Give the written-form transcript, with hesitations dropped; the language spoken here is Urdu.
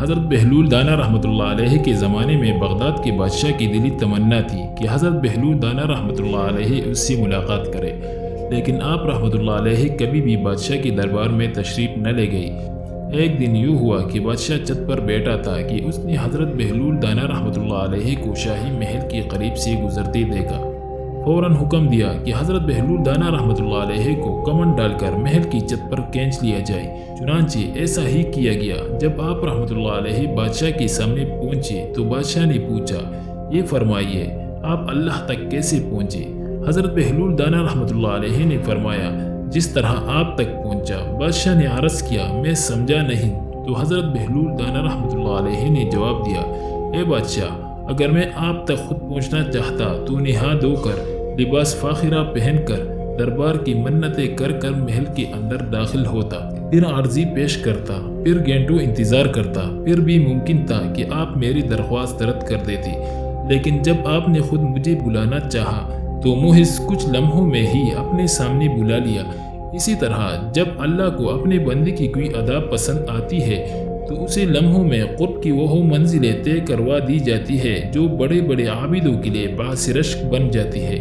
حضرت بہلول دانا رحمۃ اللہ علیہ کے زمانے میں بغداد کے بادشاہ کی دلی تمنا تھی کہ حضرت بہلول دانا رحمۃ اللہ علیہ اس سے ملاقات کرے، لیکن آپ رحمۃ اللہ علیہ کبھی بھی بادشاہ کے دربار میں تشریف نہ لے گئی۔ ایک دن یوں ہوا کہ بادشاہ چھت پر بیٹھا تھا کہ اس نے حضرت بہلول دانا رحمۃ اللہ علیہ کو شاہی محل کے قریب سے گزرتے دیکھا۔ فوراً حکم دیا کہ حضرت بہلول دانا رحمۃ اللہ علیہ کو کمن ڈال کر محل کی چھت پر کھینچ لیا جائے۔ چنانچہ ایسا ہی کیا گیا۔ جب آپ رحمۃ اللہ علیہ بادشاہ کے سامنے پہنچے تو بادشاہ نے پوچھا، یہ فرمائیے آپ اللہ تک کیسے پہنچے؟ حضرت بہلول دانا رحمۃ اللہ علیہ نے فرمایا، جس طرح آپ تک پہنچا۔ بادشاہ نے عرض کیا، میں سمجھا نہیں۔ تو حضرت بہلول دانا رحمۃ اللہ علیہ نے جواب دیا، اے بادشاہ، اگر میں آپ تک خود پہنچنا چاہتا تو نہا دھو کر، لباس فاخرہ پہن کر، دربار کی منتیں کر کر محل کے اندر داخل ہوتا، پھر عرضی پیش کرتا، پھر گھنٹوں انتظار کرتا، پھر بھی ممکن تھا کہ آپ میری درخواست رد کر دیتے، لیکن جب آپ نے خود مجھے بلانا چاہا تو محض کچھ لمحوں میں ہی اپنے سامنے بلا لیا۔ اسی طرح جب اللہ کو اپنے بندے کی کوئی ادا پسند آتی ہے تو اسے لمحوں میں قرب کی وہ منزلیں طے کروا دی جاتی ہے جو بڑے بڑے عابدوں کے لیے باعث رشک بن جاتی ہے۔